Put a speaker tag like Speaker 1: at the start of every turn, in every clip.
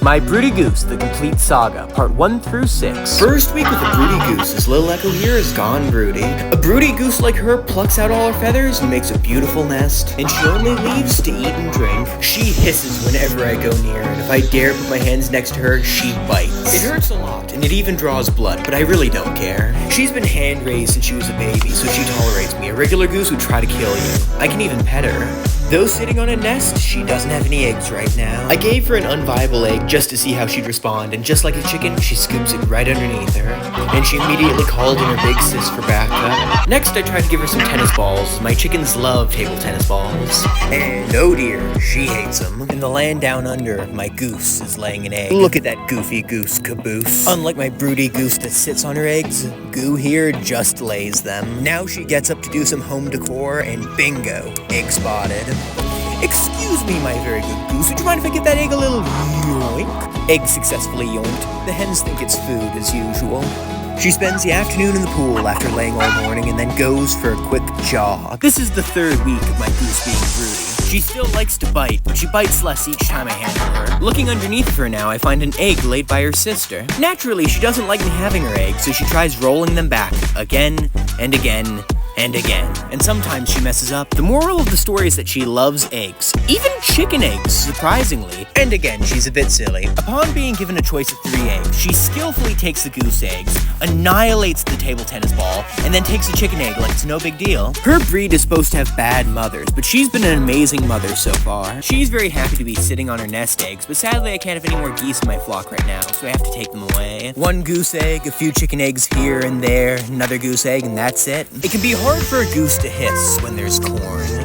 Speaker 1: My Broody Goose, the complete saga, part 1 through 6. First week with a Broody Goose, this little echo here is gone broody. A Broody Goose like her plucks out all her feathers and makes a beautiful nest, and she only leaves to eat and drink. She hisses whenever I go near, and if I dare put my hands next to her, she bites. It hurts a lot, and it even draws blood, but I really don't care. She's been hand-raised since she was a baby, so she tolerates me. A regular goose would try to kill you. I can even pet her. Though sitting on a nest, she doesn't have any eggs right now. I gave her an unviable egg just to see how she'd respond, and just like a chicken, she scoops it right underneath her. And she immediately called in her big sis for backup. Next, I tried to give her some tennis balls. My chickens love table tennis balls. And oh dear, she hates them. In the land down under, my goose is laying an egg. Look at that goofy goose caboose. Unlike my broody goose that sits on her eggs, Goo here just lays them. Now she gets up to do some home decor, and bingo, egg spotted. Excuse me, my very good goose, would you mind if I give that egg a little yoink? Egg successfully yoinked. The hens think it's food as usual. She spends the afternoon in the pool after laying all morning and then goes for a quick jog. This is the third week of my goose being broody. She still likes to bite, but she bites less each time I handle her. Looking underneath of her now, I find an egg laid by her sister. Naturally, she doesn't like me having her eggs, so she tries rolling them back again and again and again. And sometimes she messes up. The moral of the story is that she loves eggs. Even chicken eggs, surprisingly. And again, she's a bit silly. Upon being given a choice of 3 eggs, she skillfully takes the goose eggs, annihilates the table tennis ball, and then takes a chicken egg like it's no big deal. Her breed is supposed to have bad mothers, but she's been an amazing mother so far. She's very happy to be sitting on her nest eggs, but sadly I can't have any more geese in my flock right now, so I have to take them away. 1 goose egg, a few chicken eggs here and there, another goose egg, and that's it. It can be hard for a goose to hiss when there's corn.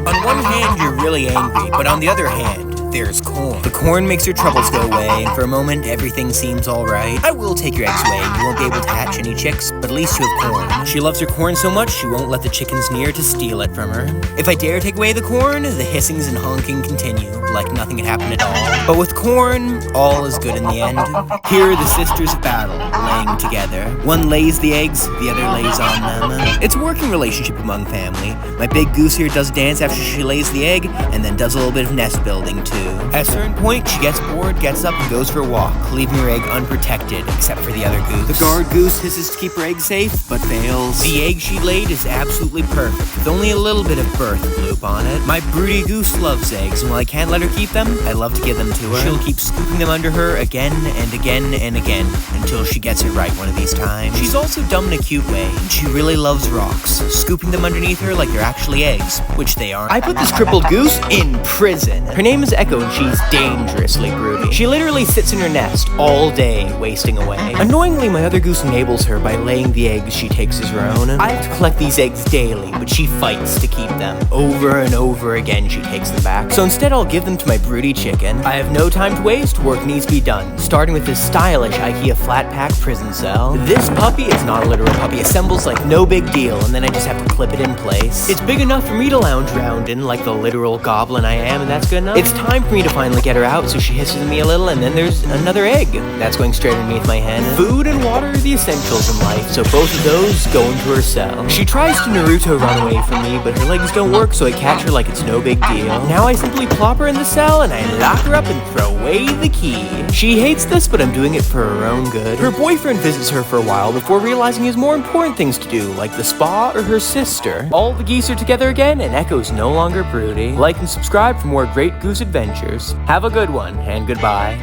Speaker 1: On one hand, you're really angry, but on the other hand, there's corn. The corn makes your troubles go away, and for a moment, everything seems alright. I will take your eggs away, and you won't be able to hatch any chicks, but at least you have corn. She loves her corn so much, she won't let the chickens near to steal it from her. If I dare take away the corn, the hissings and honking continue, like nothing had happened at all. But with corn, all is good in the end. Here are the sisters of battle, laying together. One lays the eggs, the other lays on them. It's a working relationship among family. My big goose here does dance after she lays the egg, and then does a little bit of nest building too. At a certain point, she gets bored, gets up, and goes for a walk, leaving her egg unprotected, except for the other goose. The guard goose hisses to keep her egg safe, but fails. The egg she laid is absolutely perfect, with only a little bit of birth bloop on it. My broody goose loves eggs, and while I can't let her keep them, I love to give them to her. She'll keep scooping them under her again and again and again, until she gets it right one of these times. She's also dumb in a cute way, and she really loves rocks, scooping them underneath her like they're actually eggs, which they aren't. I put this crippled goose in prison. Her name is Echo, and she's dangerously broody. She literally sits in her nest all day, wasting away. Annoyingly, my other goose enables her by laying the eggs she takes as her own. I have to collect these eggs daily, but she fights to keep them. Over and over again, she takes them back. So instead, I'll give them to my broody chicken. I have no time to waste, work needs to be done, starting with this stylish IKEA flat pack prison cell. This puppy is not a literal puppy, assembles like no big deal, and then I just have to clip it in place. It's big enough for me to lounge around in like the literal goblin I am, and that's good enough. It's time for me to finally get her out, so she hisses at me a little, and then there's another egg that's going straight underneath my hen. Food and water are the essentials in life, so both of those go into her cell. She tries to Naruto run away from me, but her legs don't work, so I catch her like it's no big deal. Now I simply plop her in the cell, and I lock her up and throw away the key. She hates this, but I'm doing it for her own good. Her boyfriend visits her for a while before realizing he has more important things to do, like the spa or her sister. All the geese are together again, and Echo's no longer broody. Like and subscribe for more great goose adventures. Have a good one, and goodbye.